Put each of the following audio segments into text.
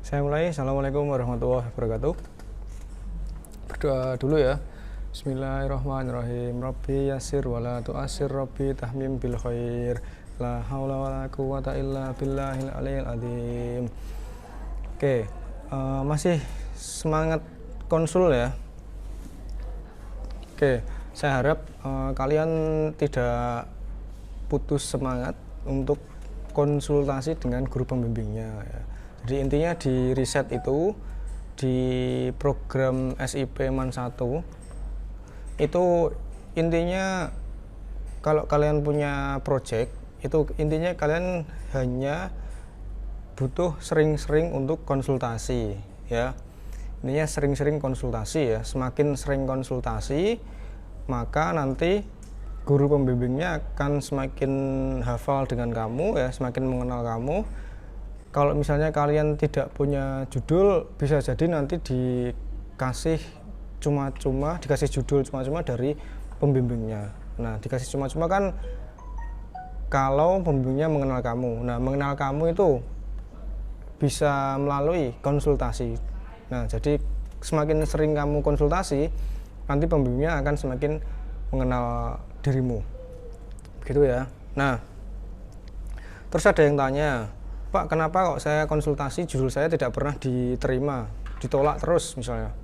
Saya mulai. Assalamualaikum warahmatullahi wabarakatuh. Berdoa dulu ya. Bismillahirrahmanirrahim. Rabbi yasir wala tu'asir, Rabbi tahmim bil khair. La haula wala quwata illa billahil aliyil azim. Oke, masih semangat konsul ya. Oke, saya harap kalian tidak putus semangat untuk konsultasi dengan guru pembimbingnya ya. Jadi intinya di riset itu, di program SIP MAN 1 itu intinya kalau kalian punya project itu intinya kalian hanya butuh sering-sering untuk konsultasi ya. Intinya sering-sering konsultasi ya. Semakin sering konsultasi maka nanti guru pembimbingnya akan semakin hafal dengan kamu ya, semakin mengenal kamu. Kalau misalnya kalian tidak punya judul, bisa jadi nanti dikasih cuma-cuma, dikasih judul cuma-cuma dari pembimbingnya. Nah, dikasih cuma-cuma kan kalau pembimbingnya mengenal kamu. Nah, mengenal kamu itu bisa melalui konsultasi. Nah, jadi semakin sering kamu konsultasi, nanti pembimbingnya akan semakin mengenal dirimu. Begitu ya. Nah, terus ada yang tanya, Pak, kenapa kok saya konsultasi judul saya tidak pernah diterima, ditolak terus misalnya.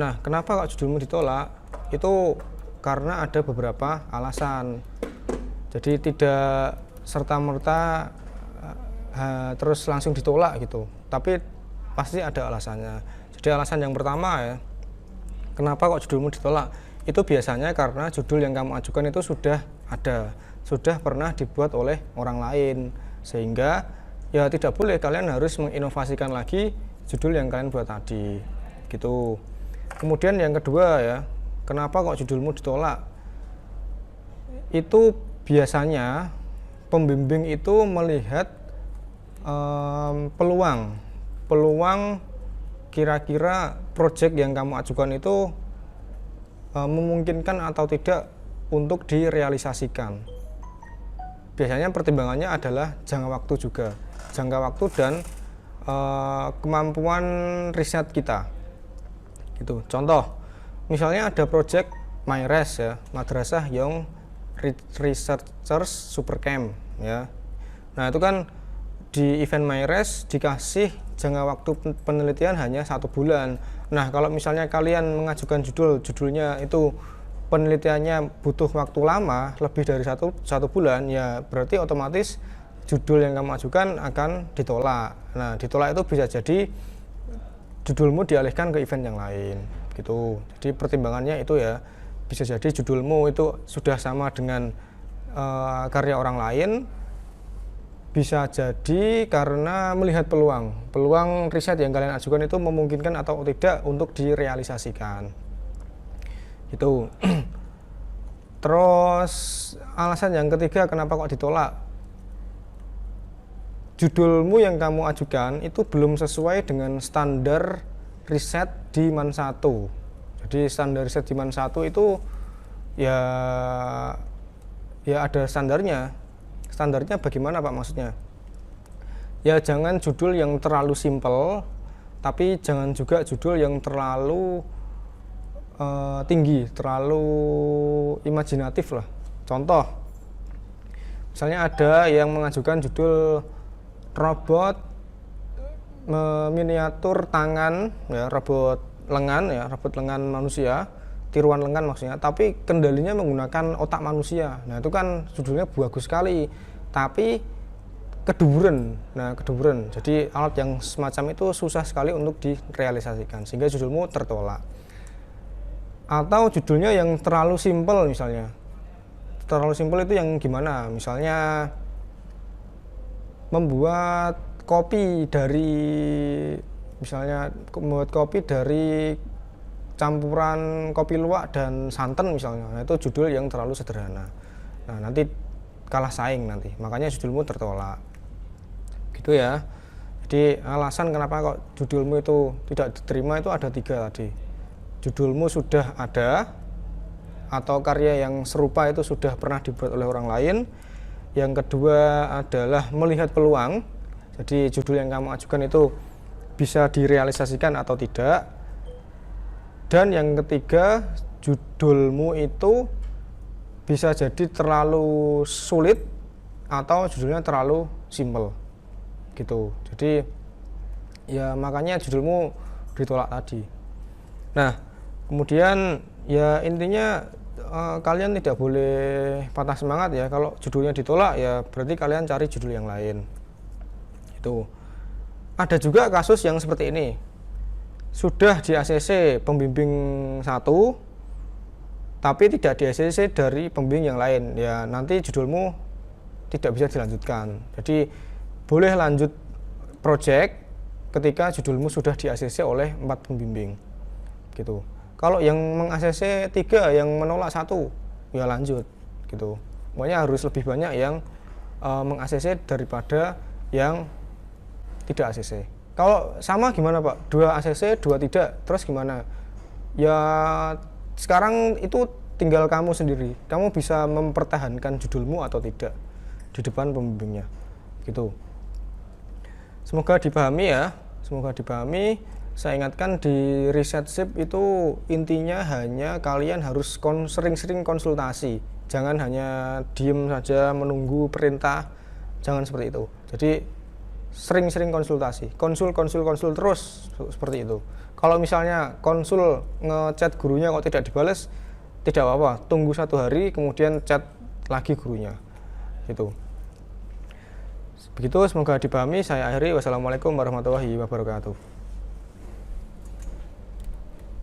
Nah, kenapa kok judulmu ditolak? Itu karena ada beberapa alasan. Jadi tidak serta-merta terus langsung ditolak gitu, tapi pasti ada alasannya. Jadi alasan yang pertama ya, kenapa kok judulmu ditolak? Itu biasanya karena judul yang kamu ajukan itu sudah ada, sudah pernah dibuat oleh orang lain, sehingga ya tidak boleh, kalian harus menginovasikan lagi judul yang kalian buat tadi gitu. Kemudian yang kedua ya, kenapa kok judulmu ditolak? Itu biasanya pembimbing itu melihat peluang kira-kira project yang kamu ajukan itu memungkinkan atau tidak untuk direalisasikan. Biasanya pertimbangannya adalah jangka waktu juga, jangka waktu dan kemampuan riset kita. Gitu. Contoh, misalnya ada project MyRes ya, Madrasah Young Researchers Supercamp ya. Nah, itu kan di event MyRes dikasih jangka waktu penelitian hanya 1 bulan. Nah, kalau misalnya kalian mengajukan judulnya itu penelitiannya butuh waktu lama, lebih dari satu bulan, ya berarti otomatis judul yang kamu ajukan akan ditolak. Nah, ditolak itu bisa jadi judulmu dialihkan ke event yang lain gitu. Jadi pertimbangannya itu ya, bisa jadi judulmu itu sudah sama dengan karya orang lain, bisa jadi karena melihat peluang riset yang kalian ajukan itu memungkinkan atau tidak untuk direalisasikan gitu. Terus alasan yang ketiga kenapa kok ditolak, judulmu yang kamu ajukan itu belum sesuai dengan standar riset di MAN 1. Jadi standar riset di MAN 1 itu ya ada standarnya. Standarnya bagaimana Pak maksudnya? Ya jangan judul yang terlalu simpel, tapi jangan juga judul yang terlalu tinggi, terlalu imajinatif lah. Contoh, misalnya ada yang mengajukan judul robot miniatur tangan ya, robot lengan manusia, tiruan lengan maksudnya, tapi kendalinya menggunakan otak manusia. Nah, itu kan judulnya bagus sekali, tapi keduburan. Nah, keduburan. Jadi alat yang semacam itu susah sekali untuk direalisasikan, sehingga judulmu tertolak. Atau judulnya yang terlalu simpel misalnya. Terlalu simpel itu yang gimana? Misalnya membuat kopi dari campuran kopi luwak dan santan misalnya. Nah, itu judul yang terlalu sederhana. Nah, nanti kalah saing nanti. Makanya judulmu tertolak. Gitu ya. Jadi alasan kenapa kok judulmu itu tidak diterima itu ada 3 tadi. Judulmu sudah ada, atau karya yang serupa itu sudah pernah dibuat oleh orang lain. Yang kedua adalah melihat peluang. Jadi judul yang kamu ajukan itu bisa direalisasikan atau tidak. Dan yang ketiga, judulmu itu bisa jadi terlalu sulit atau judulnya terlalu simple gitu. Jadi ya makanya judulmu ditolak tadi. Nah, kemudian ya intinya kalian tidak boleh patah semangat ya. Kalau judulnya ditolak ya berarti kalian cari judul yang lain. Itu. Ada juga kasus yang seperti ini. Sudah di ACC pembimbing 1 tapi tidak di ACC dari pembimbing yang lain. Ya nanti judulmu tidak bisa dilanjutkan. Jadi boleh lanjut project ketika judulmu sudah di ACC oleh 4 pembimbing. Gitu. Kalau yang meng-ACC 3 yang menolak 1 ya lanjut gitu. Pokoknya harus lebih banyak yang meng-ACC daripada yang tidak ACC. Kalau sama gimana Pak? 2 ACC, 2 tidak, terus gimana? Ya sekarang itu tinggal kamu sendiri. Kamu bisa mempertahankan judulmu atau tidak di depan pembimbingnya. Gitu. Semoga dipahami ya. Semoga dipahami. Saya ingatkan di risetship itu intinya hanya kalian harus sering-sering konsultasi. Jangan hanya diem saja menunggu perintah. Jangan seperti itu. Jadi sering-sering konsultasi, konsul terus seperti itu. Kalau misalnya konsul ngechat gurunya kok tidak dibalas, tidak apa-apa, tunggu 1 hari kemudian chat lagi gurunya. Gitu. Begitu, semoga dipahami. Saya akhiri. Wassalamualaikum warahmatullahi wabarakatuh.